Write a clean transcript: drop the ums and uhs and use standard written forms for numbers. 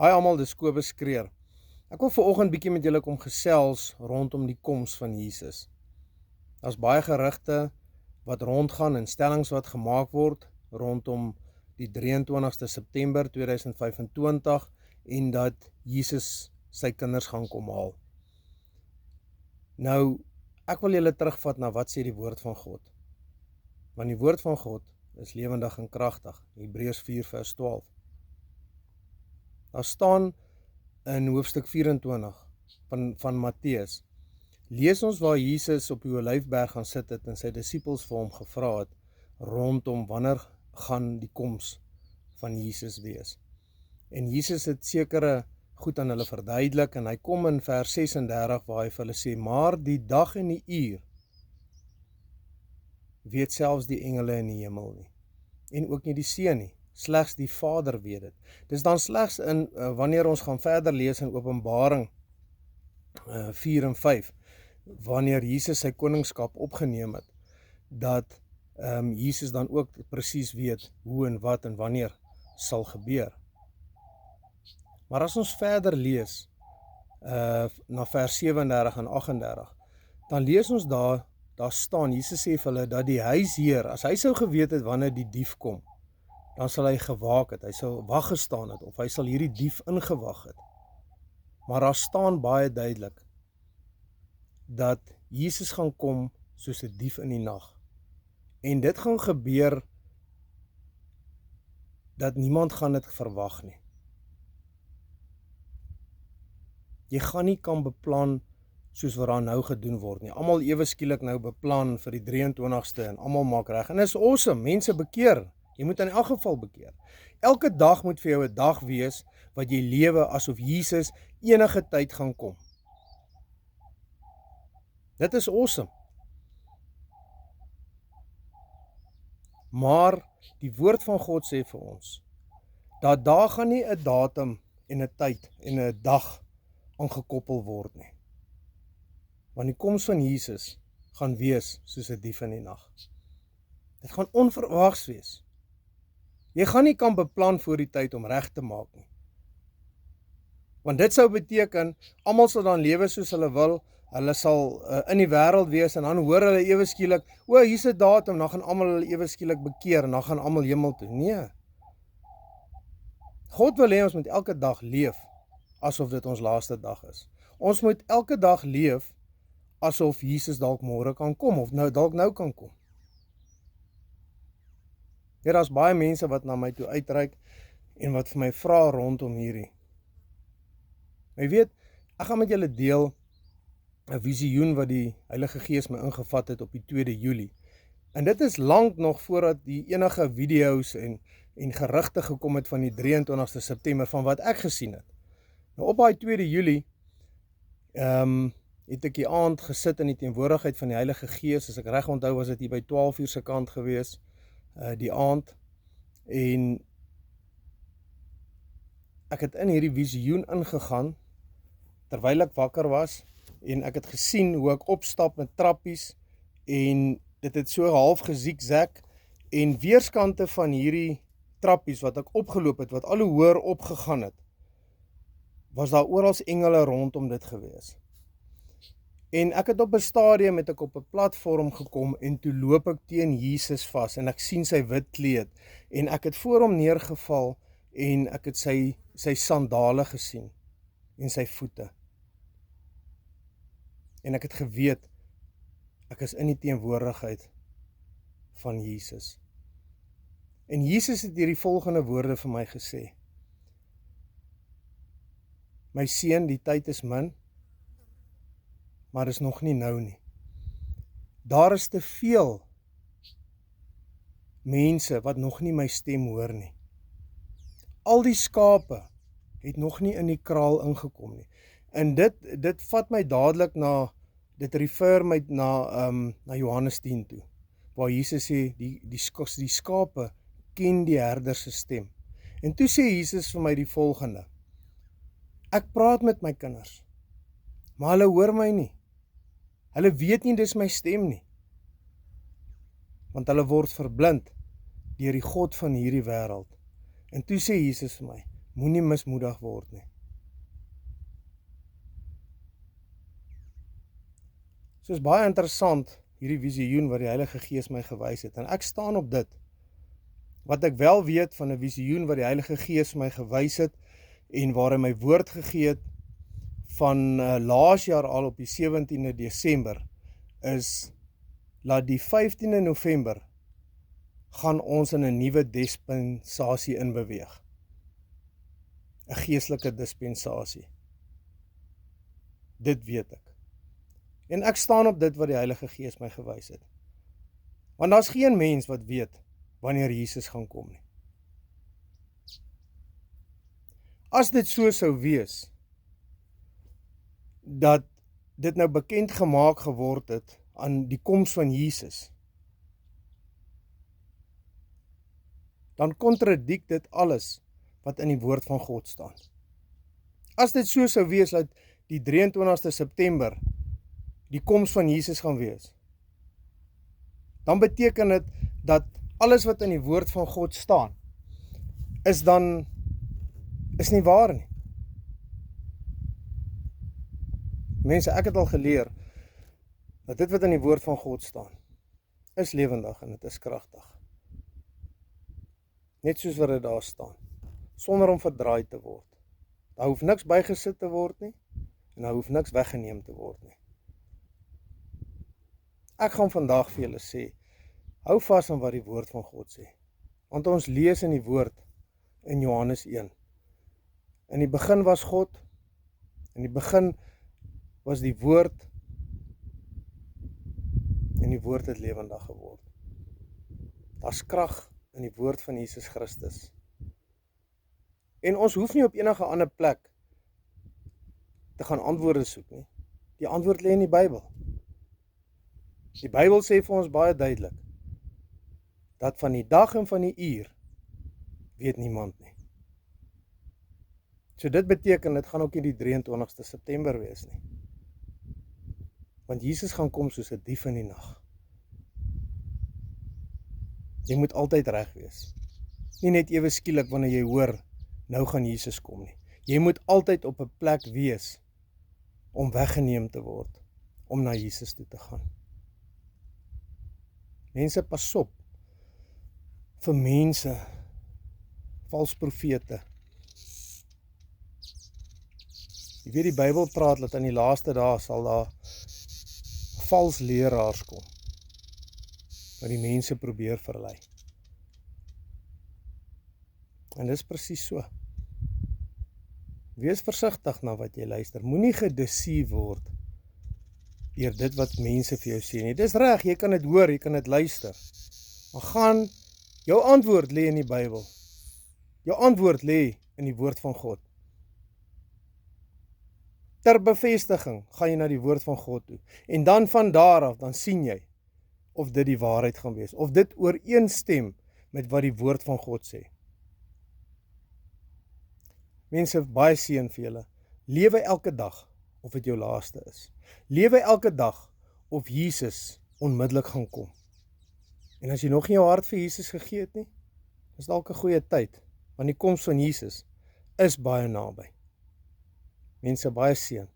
Haai almal, dis Kobus Kreer. Ek wil vanoggend bietjie met julle kom gesels rondom die koms van Jesus. Daar's baie gerugte wat rondgaan en stellings wat gemaak word rondom die 23ste September 2025 en dat Jesus sy kinders gaan kom haal. Nou, ek wil julle terugvat na wat sê die woord van God. Want die woord van God is lewendig en kragtig. Hebreërs 4 vers 12. Daar staan in hoofstuk 24 van Matteus, lees ons waar Jesus op die Olyfberg gaan sit het en sy disippels vir hom gevra het rondom wanneer gaan die koms van Jesus wees. En Jesus het sekere goed aan hulle verduidelik en hy kom in vers 36 waar hy vir hulle sê, maar die dag en die uur weet selfs die engele in die hemel nie en ook nie die seun nie. Slegs die Vader weet dit. Dis dan slegs in wanneer ons gaan verder lees in Openbaring 4 en 5, wanneer Jesus sy koningskap opgeneem het, dat Jesus dan ook presies weet hoe en wat en wanneer sal gebeur. Maar as ons verder lees na vers 37 en 38, dan lees ons daar staan, Jesus sê vir hulle dat die huisheer, as hy sou geweet het wanneer die dief kom, dan sal hy gewaak het, hy sal wag gestaan het, of hy sal hierdie dief ingewag het. Maar daar staan baie duidelik, dat Jesus gaan kom soos 'n dief in die nag. En dit gaan gebeur, dat niemand gaan dit verwag nie. Jy gaan nie kan beplan, soos wat daar nou gedoen word nie. Almal ewe skielik nou beplan vir die 23ste, en almal maak reg, en is awesome, mense bekeer. Jy moet in elk geval bekeer. Elke dag moet vir jou 'n dag wees wat jy lewe asof Jesus enige tyd gaan kom. Dit is awesome. Maar die woord van God sê vir ons, dat daar gaan nie 'n datum en 'n tyd en 'n dag aangekoppel word nie. Want die koms van Jesus gaan wees soos 'n dief in die nag. Dit gaan onverwags wees. Jy gaan nie kan beplan voor die tyd om reg te maak nie. Want dit sou beteken, almal sal dan lewe soos hulle wil, hulle sal in die wêreld wees, en dan hoor hulle ewe skielik, hier's 'n datum, dan gaan almal hulle ewe skielik bekeer, en dan gaan almal hemel toe. Nee. God wil hê ons moet elke dag leef, asof dit ons laaste dag is. Ons moet elke dag leef, asof Jesus dalk môre kan kom, of dalk nou kan kom. Ja, daar's baie mense wat na my toe uitreik en wat vir my vra rondom hierdie. Jy weet, ek gaan met julle deel 'n visioen wat die Heilige Gees my ingevat het op die 2de Julie. En dit is lank nog voordat die enige video's en gerugte gekom het van die 23ste September van wat ek gesien het. Nou op daai 2de Julie het ek die aand gesit in die teenwoordigheid van die Heilige Gees. As ek reg onthou was dit hier by 12:00 se kant gewees. Die aand, en ek het in hierdie visioen ingegaan terwyl ek wakker was, en ek het gesien hoe ek opstap met trappies, en dit het so half gezigzag, en weerskante van hierdie trappies wat ek opgeloop het, wat al hoe hoër opgegaan het, was daar oral engele rondom dit gewees. En ek het op 'n stadium het ek op 'n platform gekom, en toe loop ek teen Jesus vas, en ek sien sy wit kleed, en ek het voor hom neergeval, en ek het sy sandale gesien, en sy voete. En ek het geweet, ek is in die teenwoordigheid van Jesus. En Jesus het hierdie volgende woorde vir my gesê: My seun, die tyd is min, maar is nog nie nou nie. Daar is te veel mense wat nog nie my stem hoor nie. Al die skape het nog nie in die kraal ingekom nie. En dit vat my dadelik dit refer my na Johannes 10 toe, waar Jesus sê, die skape ken die herder se stem. En toe sê Jesus vir my die volgende: Ek praat met my kinders, maar hulle hoor my nie. Hulle weet nie dis my stem nie. Want hulle word verblind deur die god van hierdie wêreld. En toe sê Jesus vir my, Moenie mismoedig word nie. So is baie interessant, hierdie visioen wat die Heilige Gees my gewys het, en ek staan op dit. Wat ek wel weet van 'n visioen wat die Heilige Gees my gewys het, en waar hy my woord gegee het, van laas jaar al op die 17de Desember, is, laat die 15de November, gaan ons in 'n nuwe dispensasie inbeweeg. 'n Geestelike dispensasie. Dit weet ek. En ek staan op dit wat die Heilige Gees my gewys het. Want daar's geen mens wat weet wanneer Jesus gaan kom nie. As dit so sou wees, dat dit nou bekend gemaak geword het aan die koms van Jesus, dan kontradiek dit alles wat in die woord van God staan. As dit so sou wees dat die 23ste September die koms van Jesus gaan wees, dan beteken dit dat alles wat in die woord van God staan, is nie waar nie. Mense, ek het al geleer, dat dit wat in die woord van God staan, is lewendig en dit is kragtig. Net soos wat dit daar staan, sonder om verdraai te word. Daar hoef niks bygesit te word nie, en daar hoef niks weggeneem te word nie. Ek gaan vandag vir julle sê, hou vas aan wat die woord van God sê. Want ons lees in die woord in Johannes 1. In die begin was God, in die begin was die woord, en die woord het lewendig geword. Daar's krag in die woord van Jesus Christus. En ons hoef nie op enige ander plek te gaan antwoorde soek nie. Die antwoord lê in die Bybel. Die Bybel sê vir ons baie duidelik, dat van die dag en van die uur weet niemand nie. So dit beteken, dit gaan ook nie die 23ste September wees nie. Want Jesus gaan kom soos 'n dief in die nag. Jy moet altyd reg wees. Nie net ewe skielik wanneer jy hoor, nou gaan Jesus kom nie. Jy moet altyd op 'n plek wees om weggeneem te word, om na Jesus toe te gaan. Mense, pas op vir mense, vals profete. Jy weet, die Bybel praat dat in die laaste dae sal daar vals leraars kom, wat die mense probeer verlei. En dis presies so. Wees versigtig na wat jy luister. Moenie gedeceive word deur dit wat mense vir jou sê nie. Dis reg, jy kan dit hoor, jy kan dit luister. Maar jou antwoord lê in die Bybel. Jou antwoord lê in die woord van God. Ter bevestiging gaan jy na die woord van God toe. En dan van daar af, dan sien jy of dit die waarheid gaan wees, of dit ooreenstem met wat die woord van God sê. Mense, baie seën vir julle. Lewe elke dag of dit jou laaste is. Lewe elke dag of Jesus onmiddellik gaan kom. En as jy nog nie jou hart vir Jesus gegee het nie, is dalk 'n goeie tyd, want die koms van Jesus is baie naby. Mense, baie seën.